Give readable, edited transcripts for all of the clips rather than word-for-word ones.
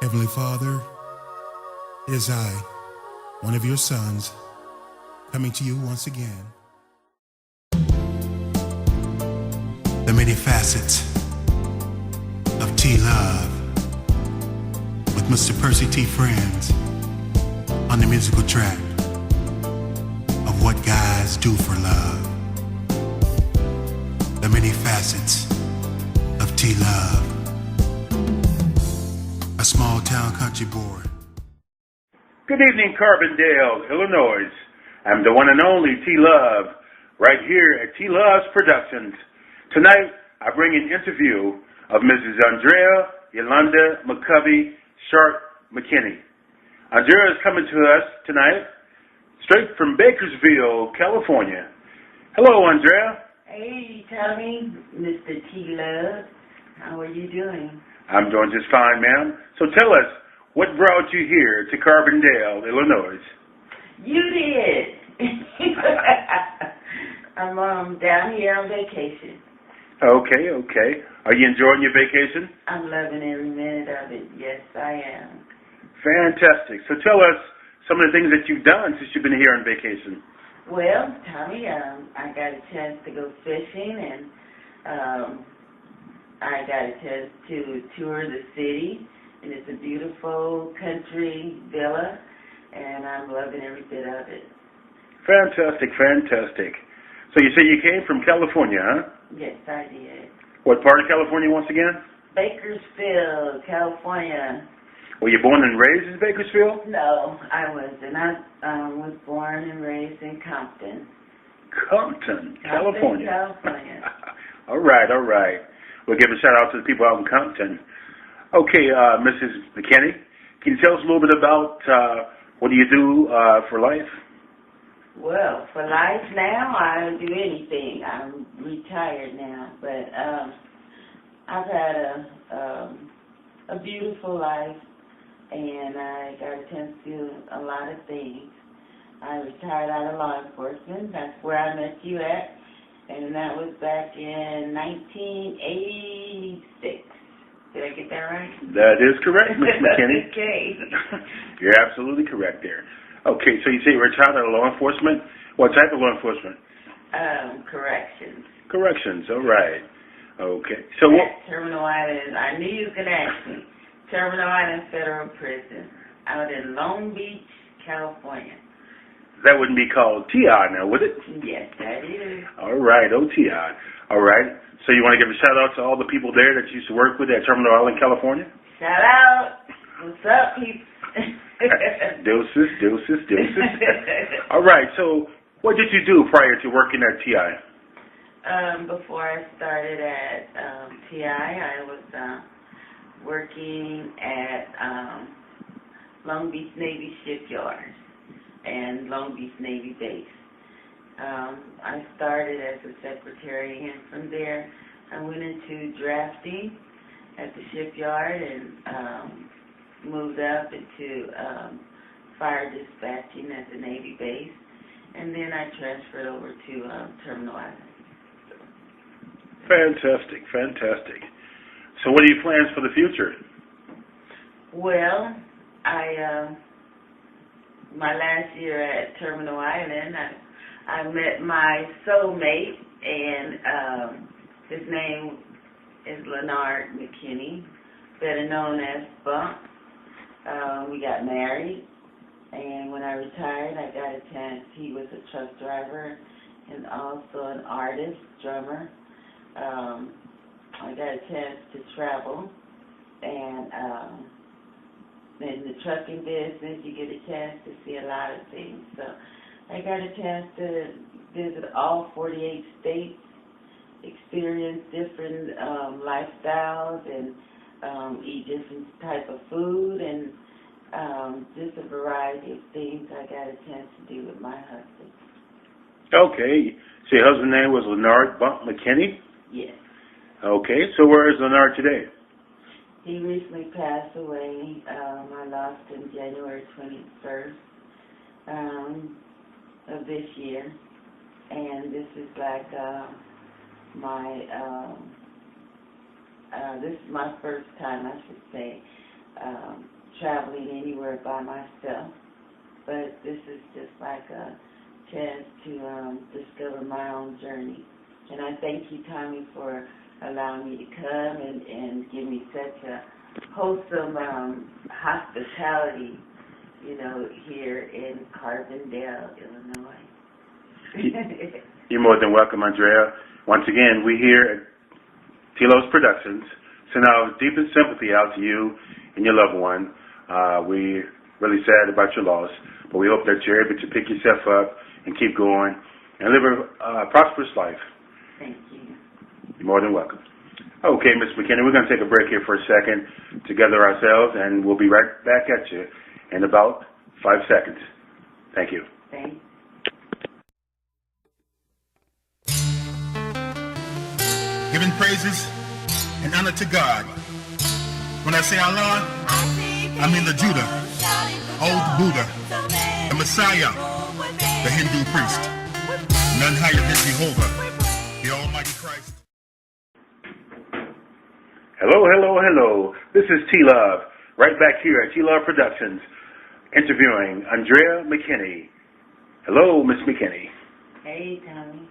Heavenly Father, it is I, one of your sons, coming to you once again. The many facets of T-Love with Mr. Percy T. Friends on the musical track of What Guys Do for Love. The many facets of T-Love. A small town country boy. Good evening, Carbondale, Illinois. I'm the one and only T-Love, right here at T-Love's Productions. Tonight, I bring an interview of Mrs. Andrea Yolanda McCovey Sharp McKinney. Andrea is coming to us tonight, straight from Bakersville, California. Hello, Andrea. Hey, Tommy, Mr. T-Love. How are you doing? I'm doing just fine, ma'am. So tell us, what brought you here to Carbondale, Illinois? You did. I'm down here on vacation. Okay. Are you enjoying your vacation? I'm loving every minute of it. Yes, I am. Fantastic. So tell us some of the things that you've done since you've been here on vacation. Well, Tommy, I got a chance to go fishing, and I got a chance to tour the city, and it's a beautiful country villa, and I'm loving every bit of it. Fantastic. So you say you came from California, huh? Yes, I did. What part of California once again? Bakersfield, California. Were you born and raised in Bakersfield? No, I wasn't. I was born and raised in Compton. Compton, California. California. All right. We'll give a shout out to the people out in Compton. Okay, Mrs. McKinney, can you tell us a little bit about what do you do for life? Well, for life now, I don't do anything. I'm retired now, but I've had a beautiful life, and I got a chance to do a lot of things. I retired out of law enforcement. That's where I met you at, and that was back in 1986. Did I get that right? That is correct, Ms. McKinney. Okay. You're absolutely correct there. Okay, so you say you retired out of law enforcement. What type of law enforcement? Corrections. Corrections, all right. Okay. So what? Terminal Island. I knew you was going to ask me. Terminal Island Federal Prison out in Long Beach, California. That wouldn't be called TI now, would it? Yes, that is. All right, OTI. All right. So you want to give a shout out to all the people there that you used to work with at Terminal Island, California? Shout out. What's up, people? Deuces. All right, so what did you do prior to working at TI? Before I started at TI, I was working at Long Beach Navy Shipyard and Long Beach Navy Base. I started as a secretary, and from there I went into drafting at the shipyard and moved up into fire dispatching at the Navy base, and then I transferred over to Terminal Island. Fantastic. So what are your plans for the future? Well, my last year at Terminal Island, I met my soulmate, and his name is Leonard McKinney, better known as Bump. We got married, and when I retired, I got a chance. He was a truck driver and also an artist, drummer. I got a chance to travel, and in the trucking business, you get a chance to see a lot of things. So I got a chance to visit all 48 states, experience different lifestyles, and eat different type of food, and just a variety of things I got a chance to do with my husband. Okay. So your husband's name was Leonard Bump McKinney? Yes. Okay. So where is Leonard today? He recently passed away. I lost him January 21st of this year. And this is like this is my first time, I should say, traveling anywhere by myself. But this is just like a chance to discover my own journey. And I thank you, Tommy, for allowing me to come and give me such a wholesome hospitality, here in Carbondale, Illinois. You're more than welcome, Andrea. Once again, we here at T-Love's Productions send our deepest sympathy out to you and your loved one. We're really sad about your loss, but we hope that you're able to pick yourself up and keep going and live a prosperous life. Thank you. You're more than welcome. Okay, Ms. McKinney, we're going to take a break here for a second to gather ourselves, and we'll be right back at you in about 5 seconds. Thank you. Thank you. Giving praises and honor to God. When I say Allah, I mean the Judah, old Buddha, the Messiah, the Hindu priest, none higher than Jehovah, the Almighty Christ. Hello, hello, hello. This is T-Love, right back here at T-Love Productions, interviewing Andrea McKinney. Hello, Miss McKinney. Hey, Tommy.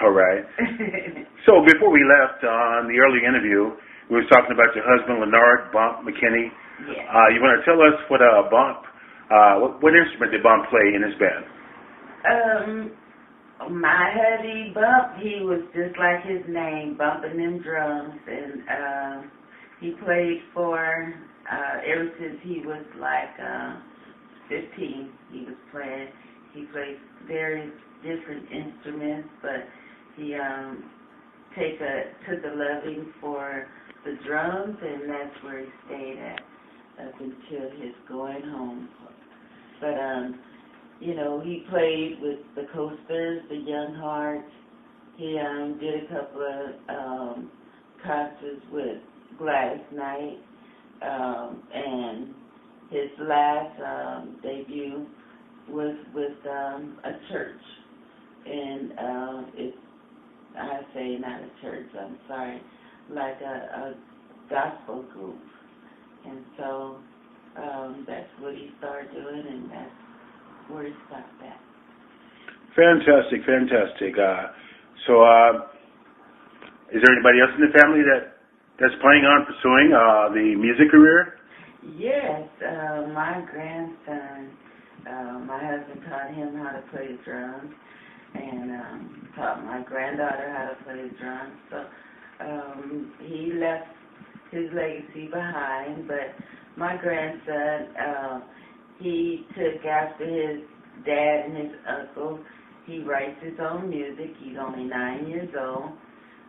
All right. So before we left on the early interview, we was talking about your husband, Leonard Bump McKinney. Yeah. You want to tell us what what instrument did Bump play in his band? My hubby Bump, he was just like his name, bumping them drums, and he played for ever since he was like 15. He was playing. He played various different instruments, but he took a loving for the drums, and that's where he stayed at up until his going home. But he played with the Coasters, the Young Hearts. He did a couple of concerts with Gladys Knight, and his last debut was with a church, and I say not a church, I'm sorry, like a gospel group. And so that's what he started doing, and that's where he stopped at. Fantastic, fantastic. So is there anybody else in the family that's planning on pursuing the music career? Yes, my grandson, my husband taught him how to play the drums, and taught my granddaughter how to play the drums. So he left his legacy behind, but my grandson, he took after his dad and his uncle. He writes his own music. He's only 9 years old,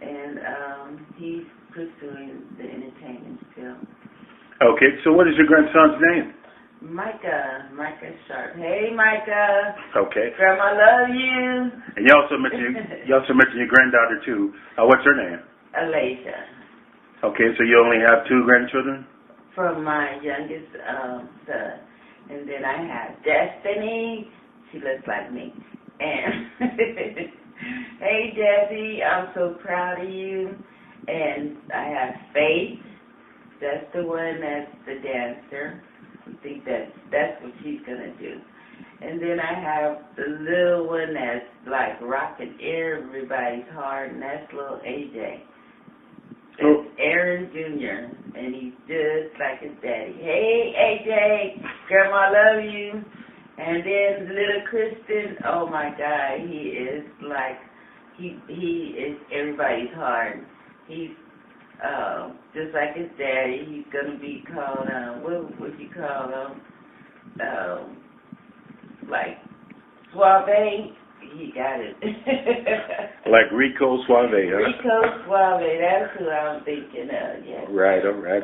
and he's pursuing the entertainment field. Okay, so what is your grandson's name? Micah Sharp. Hey, Micah. Okay. Grandma love you. And you also mentioned your granddaughter too. What's her name? Alasia. Okay, so you only have 2 grandchildren? From my youngest son. And then I have Destiny. She looks like me. And hey, Desi, I'm so proud of you. And I have Faith. That's the one that's the dancer. I think that's what she's going to do. And then I have the little one that's like rocking everybody's heart, and that's little AJ. It's Aaron Jr., and he's just like his daddy. Hey, AJ, Grandma love you. And then little Kristen, oh my God, he is like, he is everybody's heart. He's just like his daddy. He's going to be called, what would you call him? Like Suave. He got it. Like Rico Suave, huh? Rico Suave, that's who I'm thinking of, yes. Right, all right.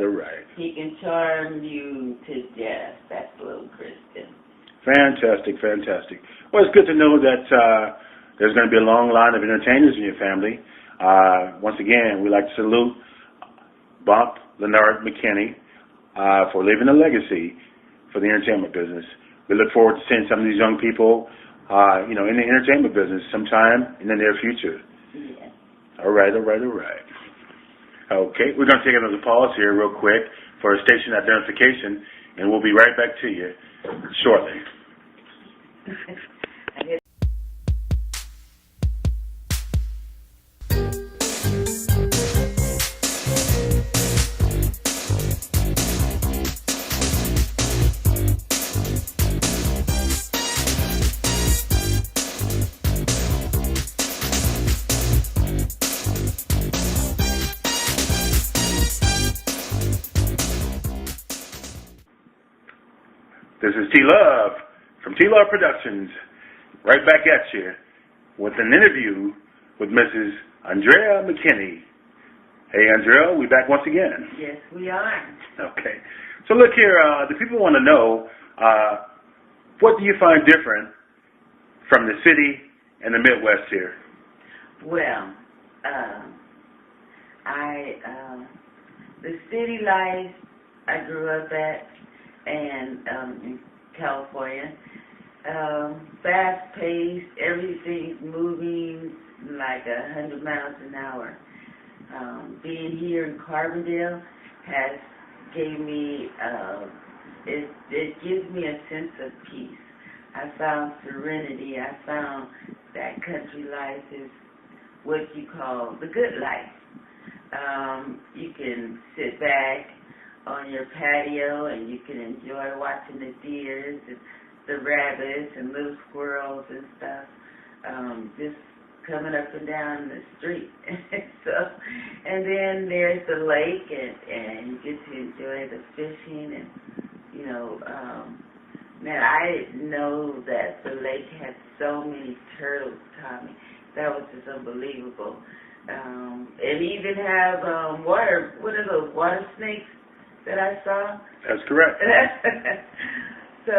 He can charm you to death. That's little Kristen. Fantastic. Well, it's good to know that there's going to be a long line of entertainers in your family. Once again, we'd like to salute Bump Leonard McKinney for leaving a legacy for the entertainment business. We look forward to seeing some of these young people in the entertainment business sometime in the near future. Yes. All right. Okay, we're going to take another pause here real quick for station identification. and we'll be right back to you shortly. This is T-Love from T-Love Productions, right back at you with an interview with Mrs. Andrea McKinney. Hey, Andrea, we back once again. Yes, we are. Okay. So look here, the people want to know, what do you find different from the city and the Midwest here? Well, the city life I grew up at, and in California, fast-paced, everything's moving like 100 miles an hour. Being here in Carbondale has gave me, it gives me a sense of peace. I found serenity. I found that country life is what you call the good life. You can sit back on your patio and you can enjoy watching the deers and the rabbits and little squirrels and stuff, just coming up and down the street. And then there's the lake, and you get to enjoy the fishing, and man, I didn't know that the lake had so many turtles, Tommy. That was just unbelievable. And even have what are those, water snakes that I saw? That's correct. So,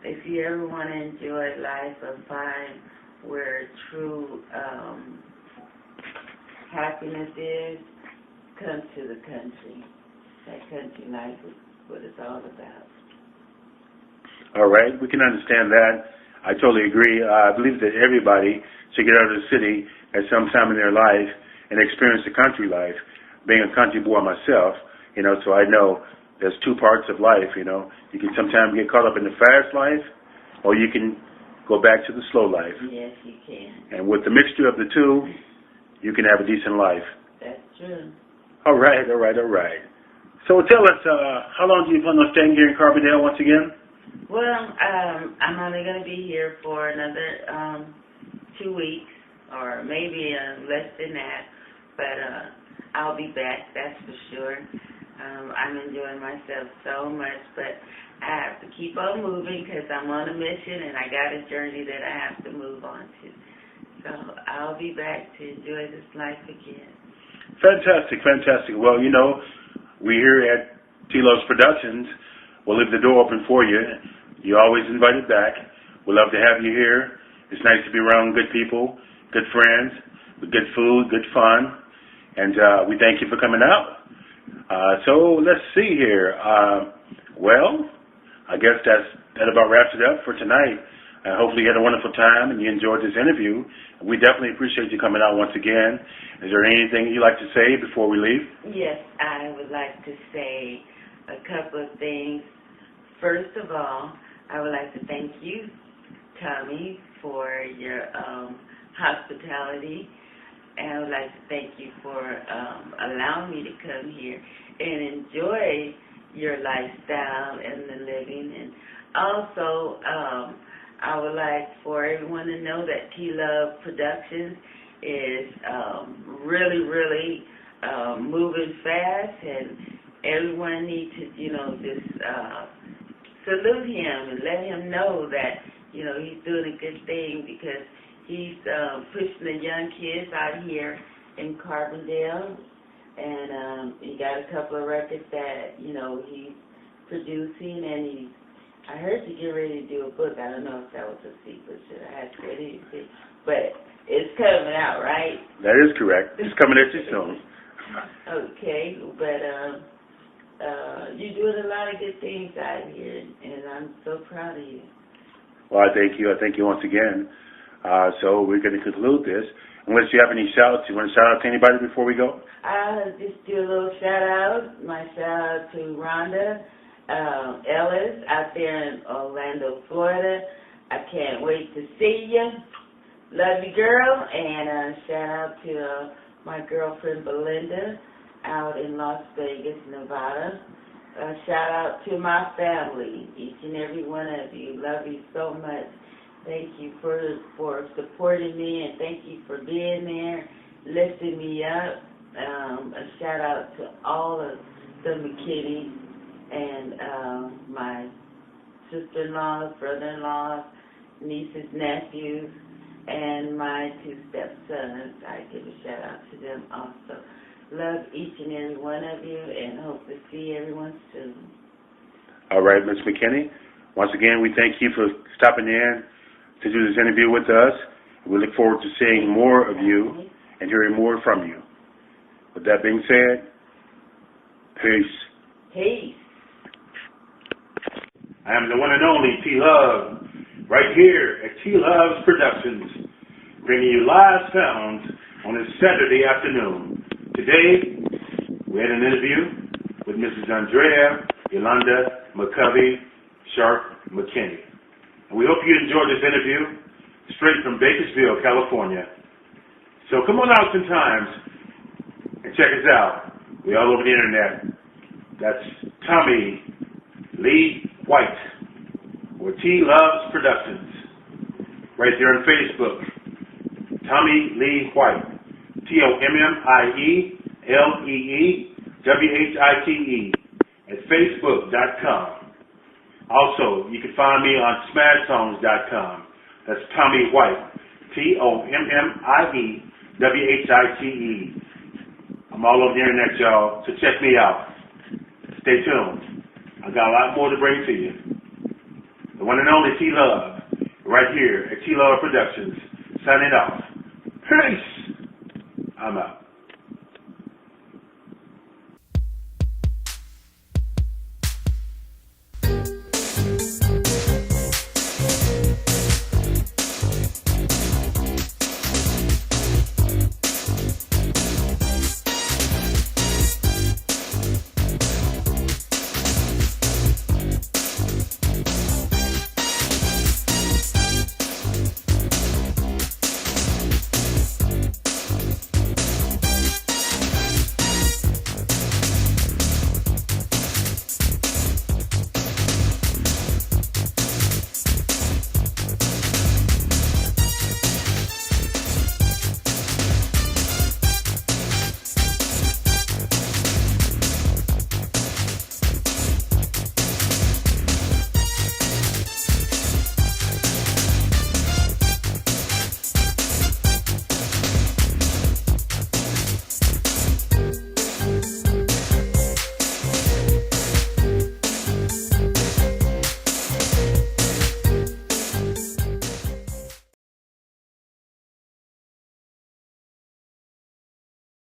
if you ever want to enjoy life or find where true happiness is, come to the country. That country life is what it's all about. All right, we can understand that. I totally agree. I believe that everybody should get out of the city at some time in their life and experience the country life. Being a country boy myself, so I know there's two parts of life, You can sometimes get caught up in the fast life, or you can go back to the slow life. Yes, you can. And with the mixture of the two, you can have a decent life. That's true. All right. So tell us, how long do you plan on staying here in Carbondale once again? Well, I'm only going to be here for another 2 weeks, or maybe less than that, but I'll be back, that's for sure. I'm enjoying myself so much, but I have to keep on moving because I'm on a mission and I got a journey that I have to move on to. So I'll be back to enjoy this life again. Fantastic. Well, we here at T-Love's Productions will leave the door open for you. You're always invited back. We love to have you here. It's nice to be around good people, good friends, with good food, good fun, and we thank you for coming out. So let's see here. Well, I guess that about wraps it up for tonight. Hopefully you had a wonderful time and you enjoyed this interview. We definitely appreciate you coming out once again. Is there anything you'd like to say before we leave? Yes, I would like to say a couple of things. First of all, I would like to thank you, Tommy, for your hospitality. And I would like to thank you for allowing me to come here and enjoy your lifestyle and the living. And also, I would like for everyone to know that T-Love Productions is really moving fast, and everyone needs to, just salute him and let him know that, he's doing a good thing, because he's pushing the young kids out here in Carbondale, and he got a couple of records that, he's producing, and I heard you get ready to do a book. I don't know if that was a secret. Should I ask you anything? But it's coming out, right? That is correct. It's coming at you soon. Okay, but you're doing a lot of good things out here, and I'm so proud of you. Well, I thank you. I thank you once again. So we're going to conclude this. Unless you have any shout-outs, you want to shout out to anybody before we go? I'll just do a little shout-out. My shout-out to Rhonda, Ellis out there in Orlando, Florida. I can't wait to see you. Love you, girl. And shout out to my girlfriend Belinda out in Las Vegas, Nevada. Shout out to my family, each and every one of you. Love you so much. Thank you for supporting me, and thank you for being there, lifting me up. A shout out to all of the McKinneys and my sister-in-laws, brother-in-laws, nieces, nephews, and my 2 stepsons. I give a shout out to them also. Love each and every one of you, and hope to see everyone soon. All right, Ms. McKinney. Once again, we thank you for stopping in to do this interview with us. We look forward to seeing more of you and hearing more from you. With that being said, peace. Peace. I am the one and only T-Love, right here at T-Love's Productions, bringing you live sounds on this Saturday afternoon. Today, we had an interview with Mrs. Andrea Yolanda McCovey Sharp McKinney. And we hope you enjoyed this interview straight from Bakersfield, California. So come on out sometimes and check us out. We're all over the internet. That's Tommy Lee White, or T Loves Productions. Right there on Facebook. Tommy Lee White. TOMMIELEEWHITE at Facebook.com. Also, you can find me on SmashSongs.com. That's Tommy White. TOMMIEWHITE. I'm all over the internet, y'all, so check me out. Stay tuned. I got a lot more to bring to you. The one and only T-Love, right here at T-Love Productions, signing off. Peace. I'm out.